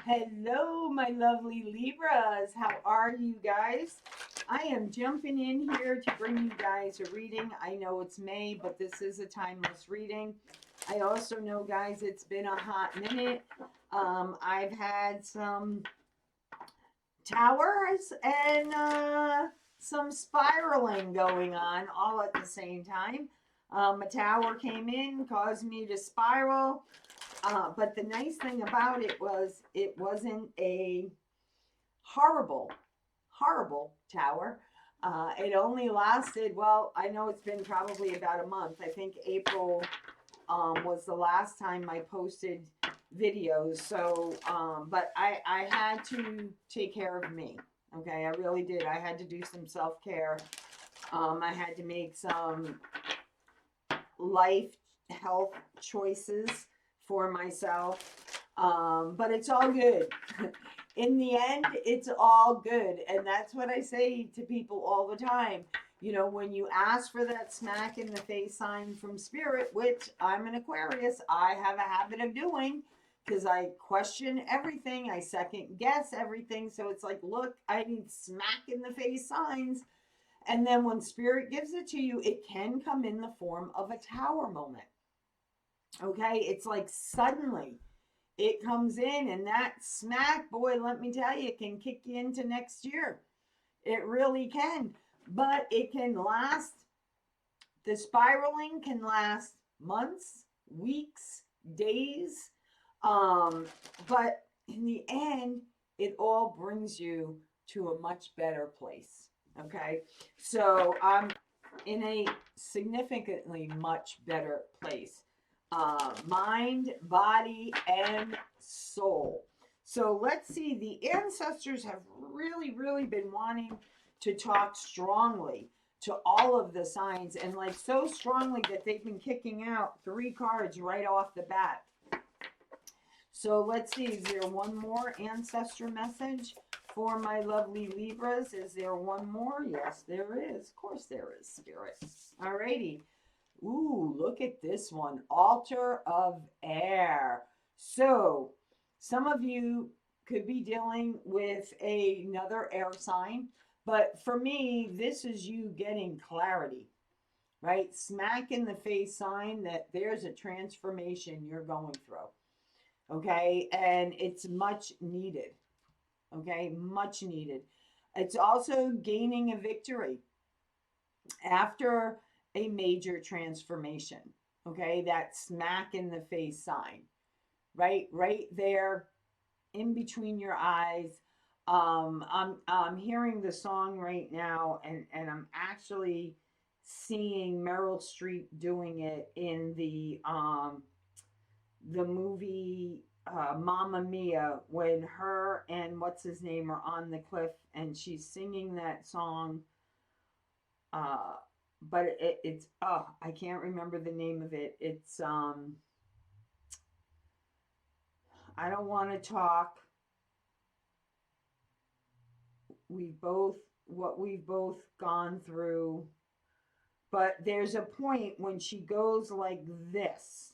Hello, my lovely Libras. How are you guys? I am jumping in here to bring you guys a reading. I know it's May, but this is a timeless reading. I also know, guys, it's been a hot minute. I've had some towers and some spiraling going on all at the same time. A tower came in, caused me to spiral. But the nice thing about it was it wasn't a horrible, horrible tower. It only lasted, well, I know it's been probably about a month. I think April was the last time I posted videos. So, but I had to take care of me. Okay, I really did. I had to do some self care. I had to make some life health choices for myself. But it's all good. In the end, it's all good. And that's what I say to people all the time. You know, when you ask for that smack in the face sign from spirit, which I'm an Aquarius, I have a habit of doing because I question everything, I second guess everything. So it's like, look, I need smack in the face signs. And then when spirit gives it to you, it can come in the form of a tower moment. Okay, it's like suddenly it comes in, and that smack, boy, let me tell you, it can kick you into next year. It really can. But it can last, the spiraling can last months, weeks, days. But in the end, it all brings you to a much better place. Okay, so I'm in a significantly much better place, mind, body, and soul. So let's see, the ancestors have really, really been wanting to talk strongly to all of the signs, and like so strongly that they've been kicking out 3 cards right off the bat. So let's see, is there one more ancestor message for my lovely Libras? Is there one more? Yes, there is. Of course there is, Spirit. Alrighty. Ooh, look at this one. Altar of air. So some of you could be dealing with another air sign, but for me, this is you getting clarity, right? Smack in the face sign that there's a transformation you're going through. Okay, and it's much needed. Okay, much needed. It's also gaining a victory after a major transformation. Okay, that smack in the face sign, right there in between your eyes. I'm hearing the song right now, and I'm actually seeing Meryl Streep doing it in the movie Mamma Mia, when her and what's his name are on the cliff and she's singing that song. Uh, but it's oh, I can't remember the name of it. It's I don't want to talk. We both what we've both gone through. But there's a point when she goes like this,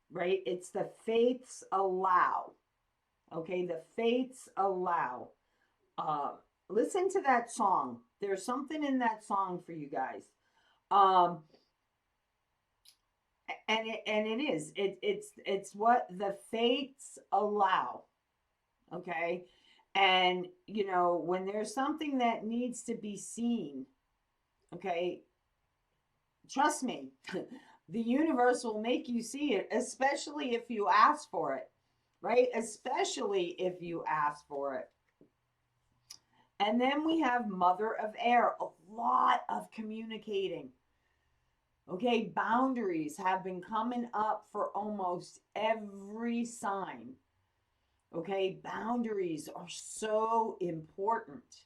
right? It's the faiths allow. Okay, the faiths allow. Uh, Listen to that song. There's something in that song for you guys. Um, and it is. It's what the fates allow. Okay, and you know when there's something that needs to be seen. Okay, trust me, the universe will make you see it, especially if you ask for it. Right, especially if you ask for it. And then we have Mother of Air, a lot of communicating. Okay, boundaries have been coming up for almost every sign. Okay, boundaries are so important.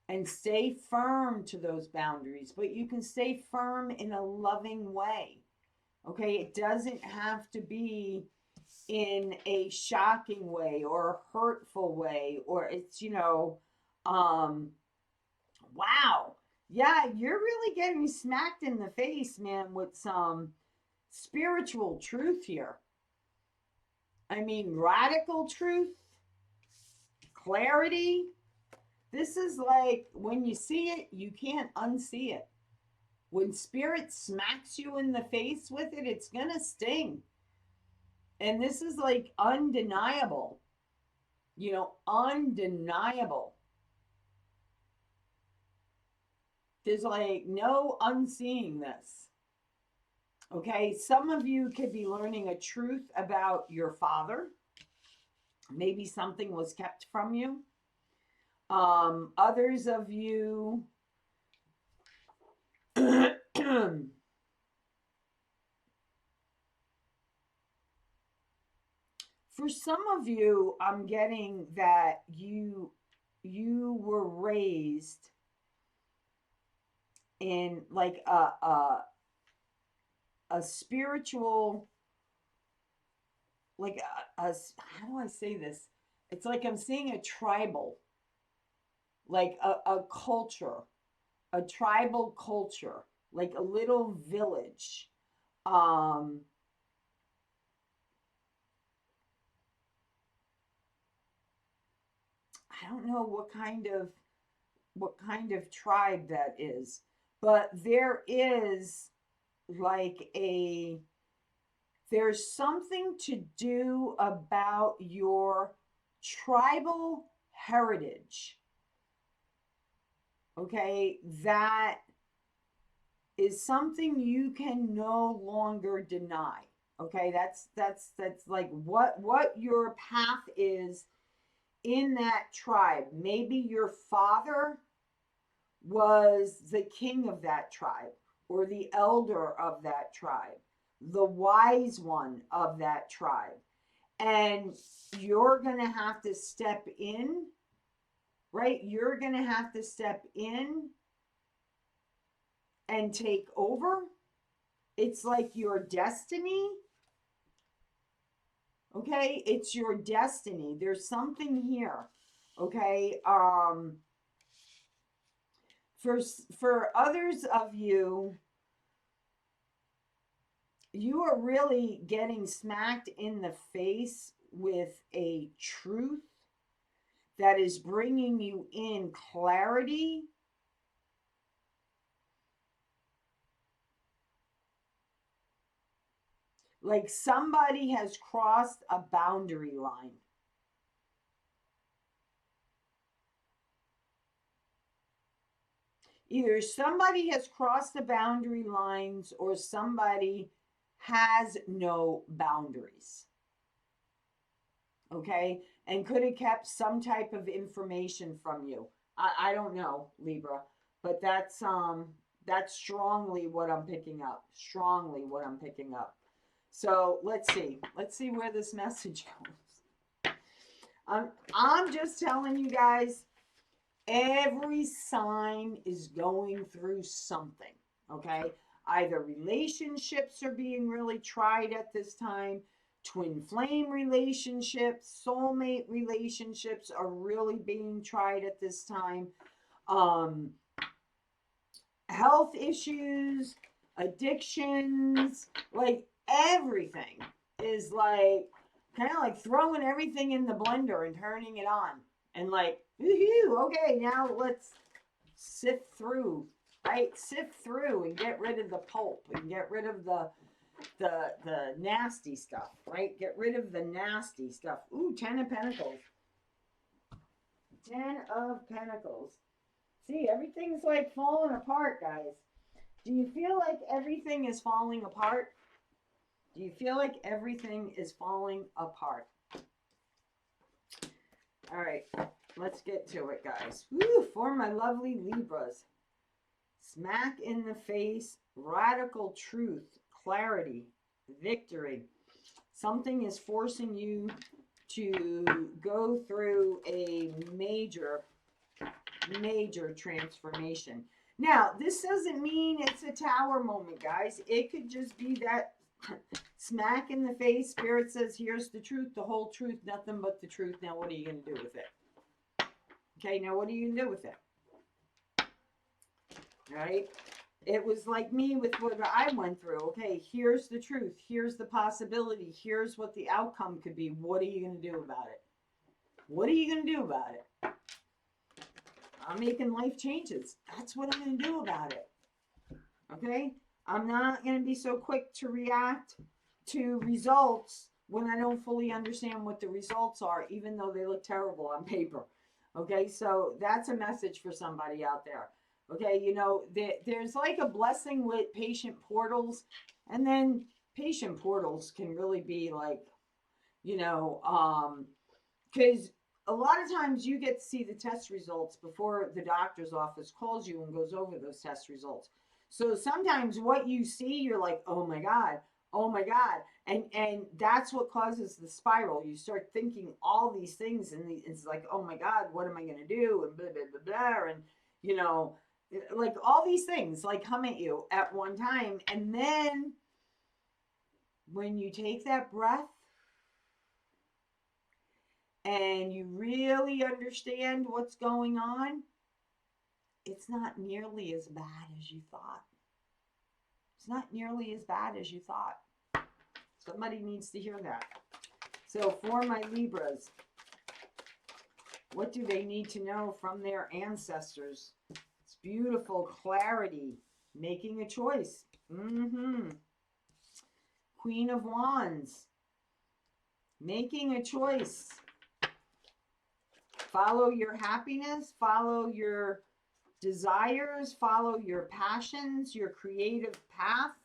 And stay firm to those boundaries, but you can stay firm in a loving way. Okay, it doesn't have to be in a shocking way or a hurtful way, or it's, um, wow. Yeah, you're really getting smacked in the face, man, with some spiritual truth here. I mean, radical truth. clarity. This is like when you see it, you can't unsee it. When spirit smacks you in the face with it, it's going to sting. And this is like undeniable, undeniable. There's like no unseeing this. Okay, some of you could be learning a truth about your father. Maybe something was kept from you. Others of you for some of you, I'm getting that you were raised in like a spiritual, like how do I say this? It's like I'm seeing a tribal, like a culture, a tribal culture, like a little village. I don't know what kind of tribe that is, but there's something to do about your tribal heritage. Okay, that is something you can no longer deny. Okay, that's like what your path is in that tribe. Maybe your father was the king of that tribe, or the elder of that tribe, the wise one of that tribe. And you're going to have to step in, right? You're going to have to step in and take over. It's like your destiny. Okay, it's your destiny. There's something here. Okay, for others of you, you are really getting smacked in the face with a truth that is bringing you in clarity. Like somebody has crossed a boundary line. Either somebody has crossed the boundary lines or somebody has no boundaries. Okay? And could have kept some type of information from you. I don't know, Libra, but that's strongly what I'm picking up. Strongly what I'm picking up. So let's see. Let's see where this message goes. I'm just telling you guys, every sign is going through something, okay? Either relationships are being really tried at this time, twin flame relationships, soulmate relationships are really being tried at this time. Health issues, addictions, like everything is like kind of like throwing everything in the blender and turning it on and like, okay, now let's sift through, right? Sift through and get rid of the pulp and get rid of the nasty stuff, right? Get rid of the nasty stuff. Ooh, 10 of Pentacles. 10 of Pentacles. See, everything's like falling apart, guys. Do you feel like everything is falling apart? Do you feel like everything is falling apart? All right, let's get to it, guys. Woo, for my lovely Libras. Smack in the face, radical truth, clarity, victory. Something is forcing you to go through a major transformation. Now, this doesn't mean it's a tower moment, guys. It could just be that smack in the face. Spirit says, here's the truth, the whole truth, nothing but the truth. Now, what are you going to do with it? Okay, now what are you going to do with it? All right? It was like me with what I went through. Okay, here's the truth. Here's the possibility. Here's what the outcome could be. What are you going to do about it? What are you going to do about it? I'm making life changes. That's what I'm going to do about it. Okay? I'm not going to be so quick to react to results when I don't fully understand what the results are, even though they look terrible on paper. Okay? So that's a message for somebody out there. Okay? You know, there's like a blessing with patient portals, and then patient portals can really be like, you know, because a lot of times you get to see the test results before the doctor's office calls you and goes over those test results. So sometimes what you see, you're like, oh my God, oh my God. And that's what causes the spiral. You start thinking all these things, and it's like, oh my God, what am I going to do? And blah, blah, blah, blah. And, you know, like all these things like come at you at one time. And then when you take that breath, and you really understand what's going on, it's not nearly as bad as you thought. It's not nearly as bad as you thought. Somebody needs to hear that. So for my Libras, what do they need to know from their ancestors? It's beautiful clarity, making a choice. Queen of Wands, making a choice. Follow your happiness, follow your desires, follow your passions, your creative path,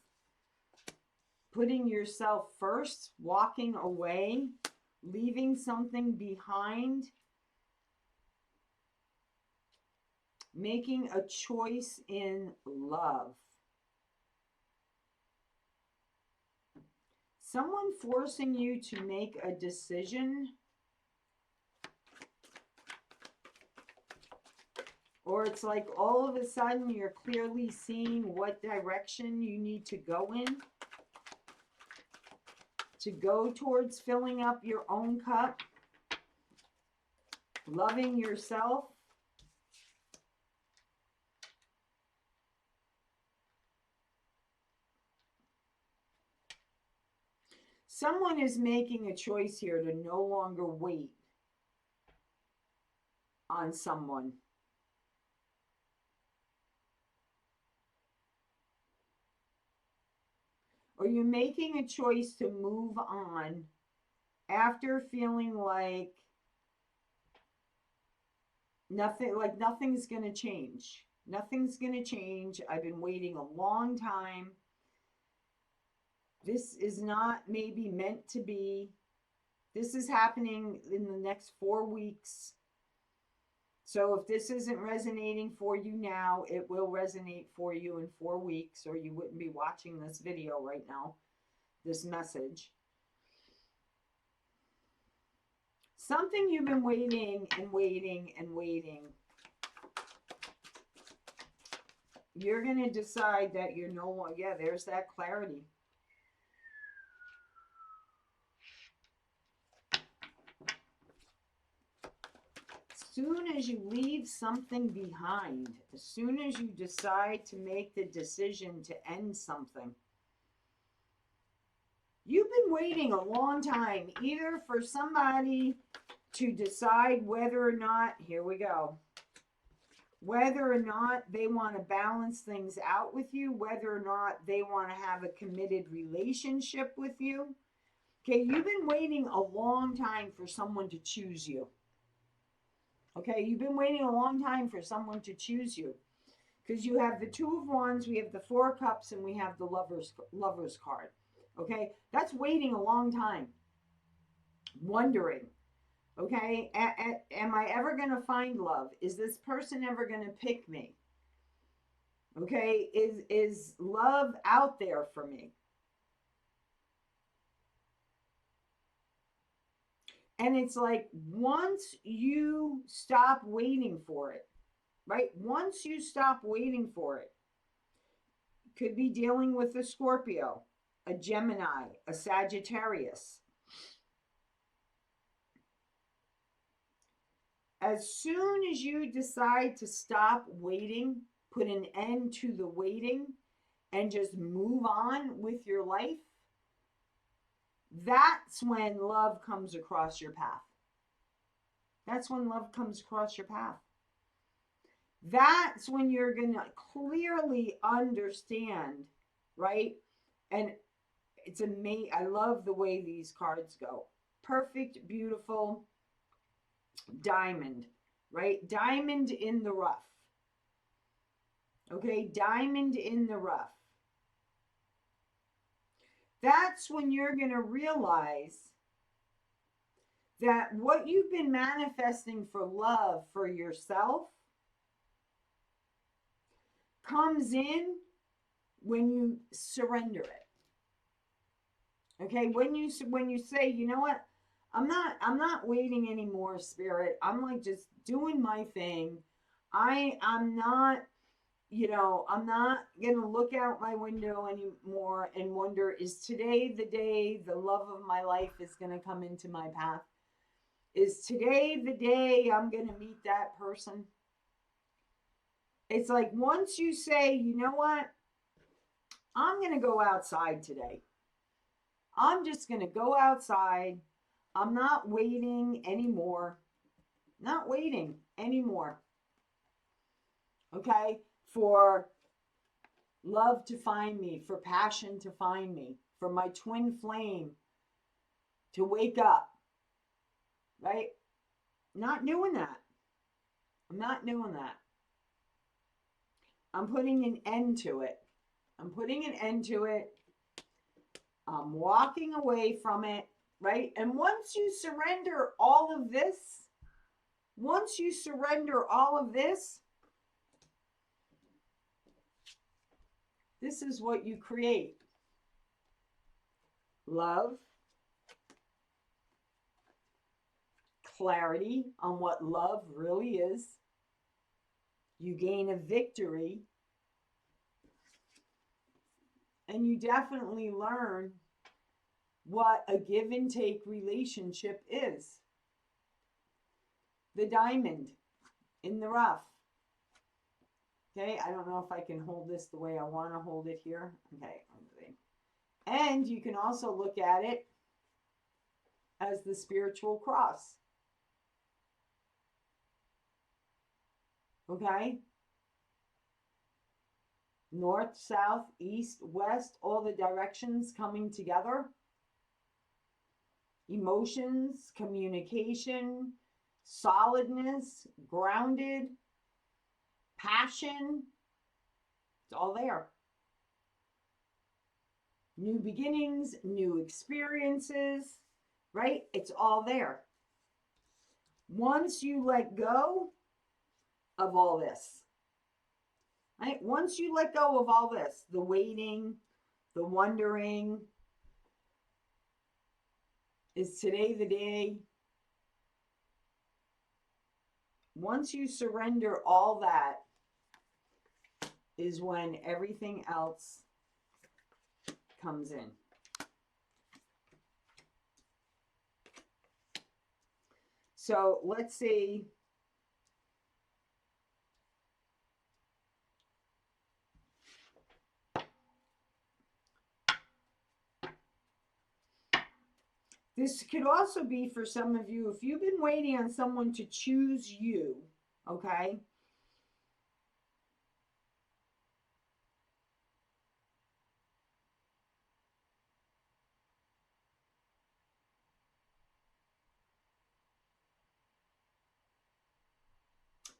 putting yourself first, walking away, leaving something behind, making a choice in love. Someone forcing you to make a decision, or it's like all of a sudden you're clearly seeing what direction you need to go in to go towards filling up your own cup, loving yourself. Someone is making a choice here to no longer wait on someone. Or you're making a choice to move on after feeling like nothing's going to change. Nothing's going to change. I've been waiting a long time. This is not maybe meant to be. This is happening in the next 4 weeks. So if this isn't resonating for you now, it will resonate for you in 4 weeks, or you wouldn't be watching this video right now, this message. Something you've been waiting and waiting and waiting. You're going to decide that you're no longer, yeah, there's that clarity. As soon as you leave something behind, as soon as you decide to make the decision to end something, you've been waiting a long time, either for somebody to decide whether or not, here we go, whether or not they want to balance things out with you, whether or not they want to have a committed relationship with you. Okay, you've been waiting a long time for someone to choose you. Okay, you've been waiting a long time for someone to choose you. Because you have the Two of Wands, we have the Four of Cups, and we have the Lover's card. Okay, that's waiting a long time. Wondering, okay, am I ever going to find love? Is this person ever going to pick me? Okay, is love out there for me? And it's like, once you stop waiting for it, right? Once you stop waiting for it, could be dealing with a Scorpio, a Gemini, a Sagittarius. As soon as you decide to stop waiting, put an end to the waiting, and just move on with your life, that's when love comes across your path. That's when love comes across your path. That's when you're going to clearly understand, right? And it's amazing. I love the way these cards go. Perfect, beautiful diamond, right? Diamond in the rough. Okay, diamond in the rough. That's when you're going to realize that what you've been manifesting for love for yourself comes in when you surrender it. Okay, when you say, you know what, I'm not waiting anymore, Spirit. I'm like just doing my thing. I'm not, I'm not gonna look out my window anymore and wonder, is today the day the love of my life is gonna come into my path? Is today the day I'm gonna meet that person? It's like once you say, you know what, I'm gonna go outside today. I'm just gonna go outside. I'm not waiting anymore. Not waiting anymore. Okay? For love to find me, for passion to find me, for my twin flame to wake up. Right? Not doing that. I'm not doing that. I'm putting an end to it. I'm putting an end to it. I'm walking away from it. Right? And once you surrender all of this, this is what you create. Love, clarity on what love really is. You gain a victory. And you definitely learn what a give and take relationship is. The diamond in the rough. Okay, I don't know if I can hold this the way I want to hold it here. Okay, and you can also look at it as the spiritual cross. Okay? North, south, east, west, all the directions coming together. Emotions, communication, solidness, grounded, passion. It's all there. New beginnings, new experiences, right? It's all there. Once you let go of all this, right? Once you let go of all this, the waiting, the wondering, is today the day? Once you surrender all that is when everything else comes in. So let's see. This could also be for some of you, if you've been waiting on someone to choose you, okay?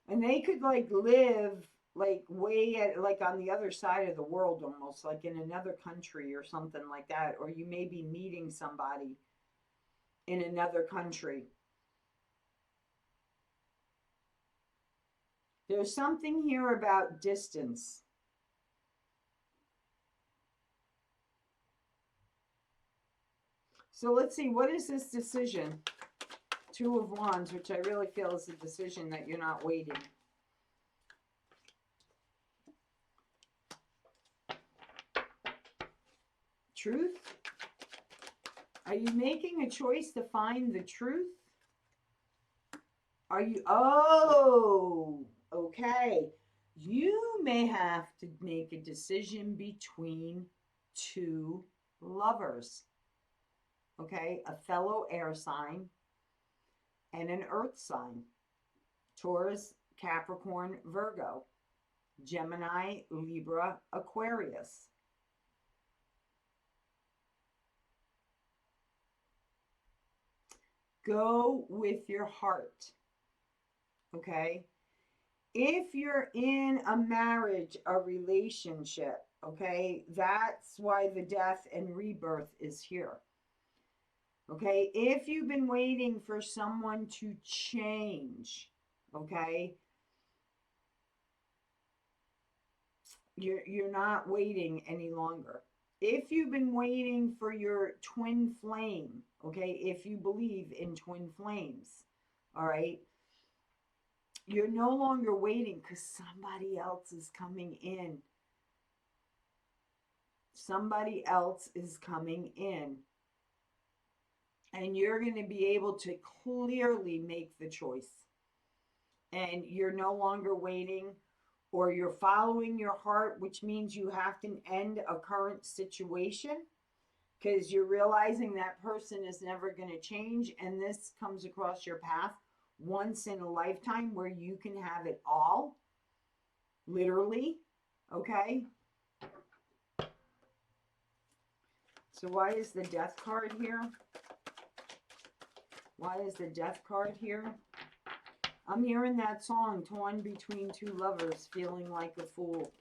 And they could like live like way at, like on the other side of the world almost, like in another country or something like that. Or you may be meeting somebody in another country. There's something here about distance. So let's see, what is this decision? Two of Wands, which I really feel is a decision that you're not waiting. Truth? Are you making a choice to find the truth? Are you, oh, okay. You may have to make a decision between two lovers. Okay, a fellow air sign and an earth sign. Taurus, Capricorn, Virgo, Gemini, Libra, Aquarius. Go with your heart, okay? If you're in a marriage, a relationship, okay, that's why the death and rebirth is here. Okay, if you've been waiting for someone to change, okay, you're not waiting any longer. If you've been waiting for your twin flame, okay, if you believe in twin flames, all right, you're no longer waiting because somebody else is coming in. Somebody else is coming in. And you're going to be able to clearly make the choice. And you're no longer waiting, or you're following your heart, which means you have to end a current situation because you're realizing that person is never going to change. And this comes across your path once in a lifetime where you can have it all, literally, okay? So why is the death card here? Why is the death card here? I'm hearing that song, torn between two lovers, feeling like a fool.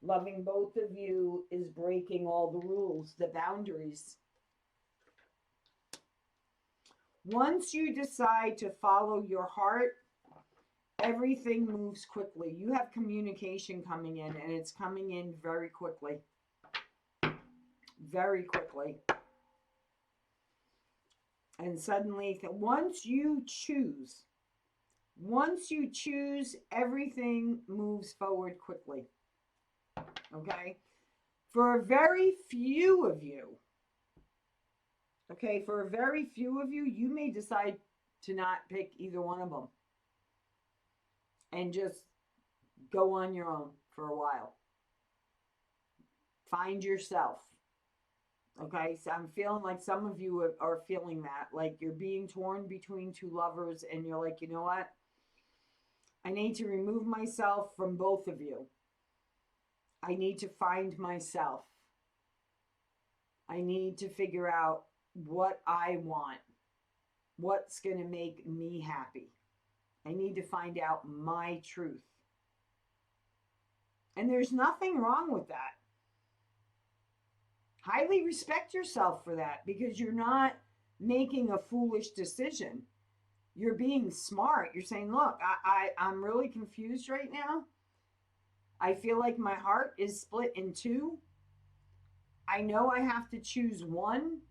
Loving both of you is breaking all the rules, the boundaries. Once you decide to follow your heart, everything moves quickly. You have communication coming in, and it's coming in very quickly. Very quickly. And suddenly, once you choose, everything moves forward quickly. Okay? For very few of you, okay, for very few of you, you may decide to not pick either one of them and just go on your own for a while. Find yourself. Okay, so I'm feeling like some of you are feeling that, like you're being torn between two lovers and you're like, you know what? I need to remove myself from both of you. I need to find myself. I need to figure out what I want. What's going to make me happy. I need to find out my truth. And there's nothing wrong with that. Highly respect yourself for that because you're not making a foolish decision. You're being smart. You're saying, look, I'm really confused right now. I feel like my heart is split in two. I know I have to choose one,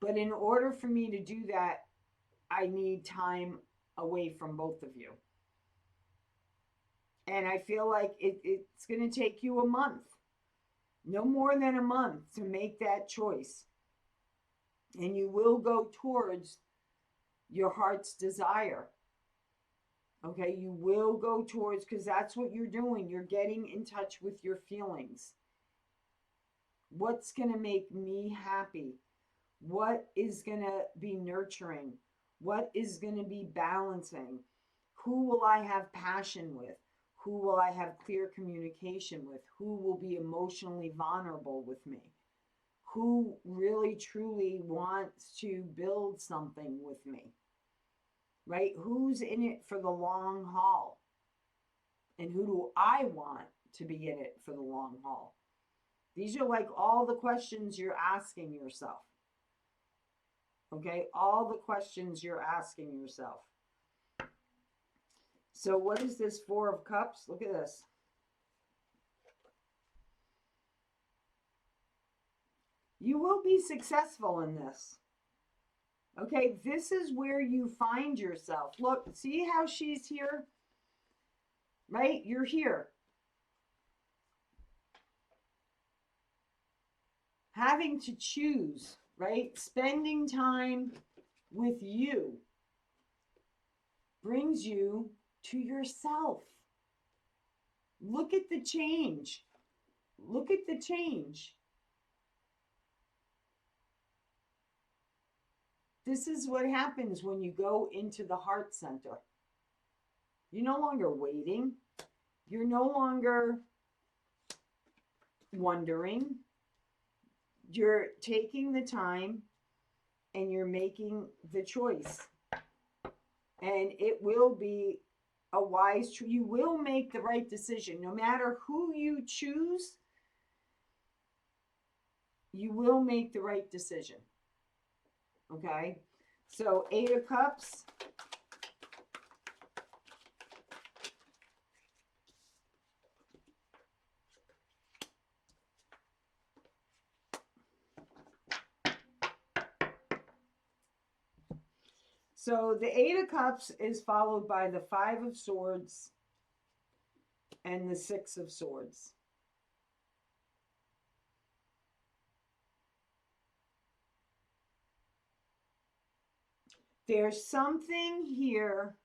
but in order for me to do that, I need time away from both of you. And I feel like it's going to take you a month, no more than a month, to make that choice. And you will go towards your heart's desire. Okay, you will go towards, because that's what you're doing. You're getting in touch with your feelings. What's going to make me happy? What is going to be nurturing? What is going to be balancing? Who will I have passion with? Who will I have clear communication with? Who will be emotionally vulnerable with me? Who really truly wants to build something with me? Right? Who's in it for the long haul? And who do I want to be in it for the long haul? These are like all the questions you're asking yourself. Okay? All the questions you're asking yourself. So what is this Four of Cups? Look at this. You will be successful in this. Okay, this is where you find yourself. Look, see how she's here? Right? You're here. Having to choose, right? Spending time with you brings you to yourself. Look at the change. Look at the change. this is what happens when you go into the heart center. You're no longer waiting. You're no longer wondering. You're taking the time and you're making the choice. And it will be a wise choice. You will make the right decision. No matter who you choose, you will make the right decision. Okay? So 8 of Cups. So the 8 of Cups is followed by the 5 of Swords and the 6 of Swords. There's something here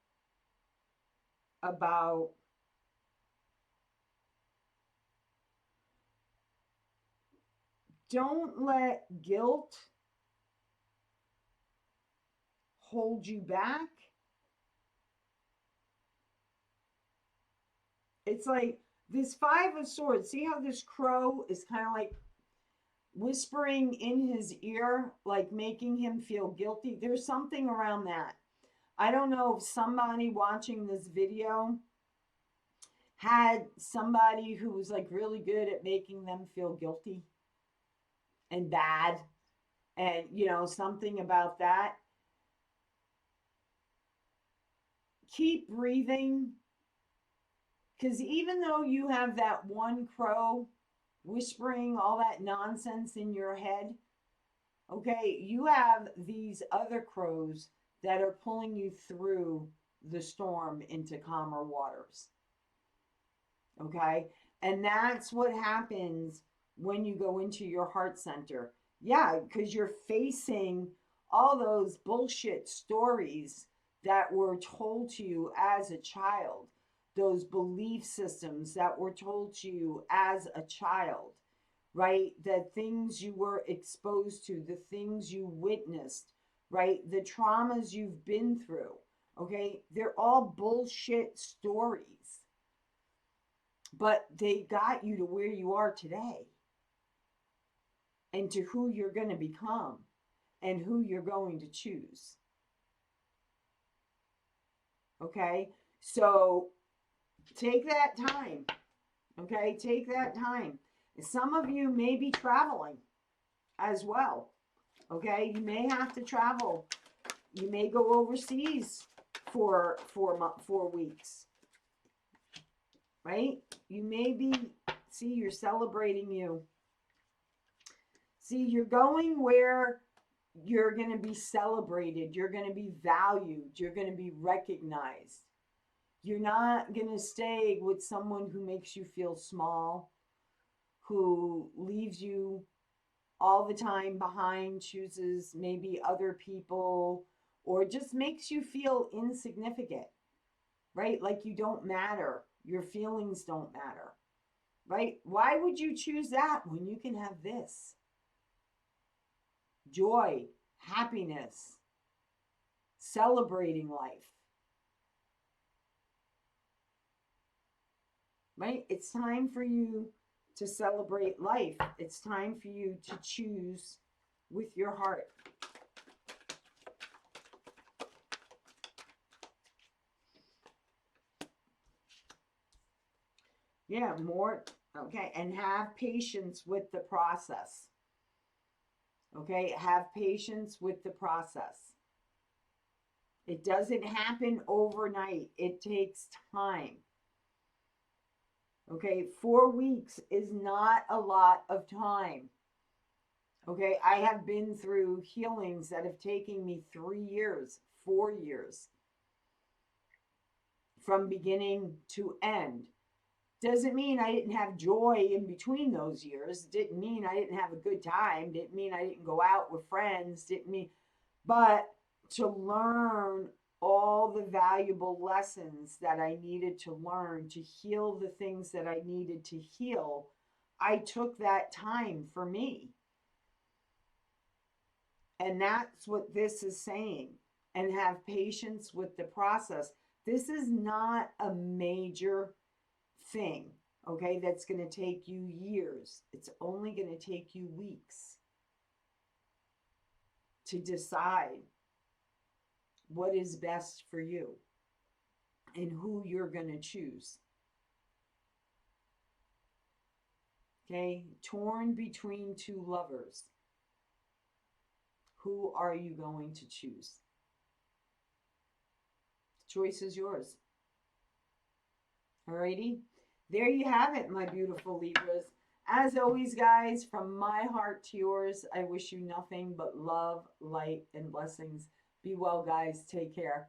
about don't let guilt hold you back. It's like this 5 of Swords. See how this crow is kind of like whispering in his ear, like making him feel guilty? There's something around that. I don't know if somebody watching this video had somebody who was like really good at making them feel guilty and bad, and you know, something about that. Keep breathing, because even though you have that one crow whispering all that nonsense in your head, okay, you have these other crows that are pulling you through the storm into calmer waters. Okay, and that's what happens when you go into your heart center. Yeah, because you're facing all those bullshit stories that were told to you as a child, those belief systems that were told to you as a child, right? The things you were exposed to, the things you witnessed, right? The traumas you've been through, okay? They're all bullshit stories, but they got you to where you are today and to who you're going to become and who you're going to choose. Okay? So take that time. Okay? Take that time. Some of you may be traveling as well. Okay? You may have to travel. You may go overseas for 4 weeks. Right? You may be, see, you're celebrating you. See, you're going where you're going to be celebrated. You're going to be valued. You're going to be recognized. You're not going to stay with someone who makes you feel small, who leaves you all the time behind, chooses maybe other people, or just makes you feel insignificant, right? Like you don't matter. Your feelings don't matter, right? Why would you choose that when you can have this? Joy, happiness, celebrating life. Right? It's time for you to celebrate life. It's time for you to choose with your heart. Yeah, more. Okay, and have patience with the process. Okay, have patience with the process. It doesn't happen overnight. It takes time. Okay, 4 weeks is not a lot of time. Okay, I have been through healings that have taken me 3 years, 4 years, from beginning to end. Doesn't mean I didn't have joy in between those years. Didn't mean I didn't have a good time. Didn't mean I didn't go out with friends. Didn't mean, but to learn all the valuable lessons that I needed to learn to heal the things that I needed to heal, I took that time for me. And that's what this is saying. And have patience with the process. This is not a major thing, okay, that's going to take you years. It's only going to take you weeks to decide what is best for you and who you're going to choose. Okay, torn between two lovers. Who are you going to choose? The choice is yours. Alrighty, there you have it, my beautiful Libras. As always, guys, from my heart to yours, I wish you nothing but love, light, and blessings. Be well, guys. Take care.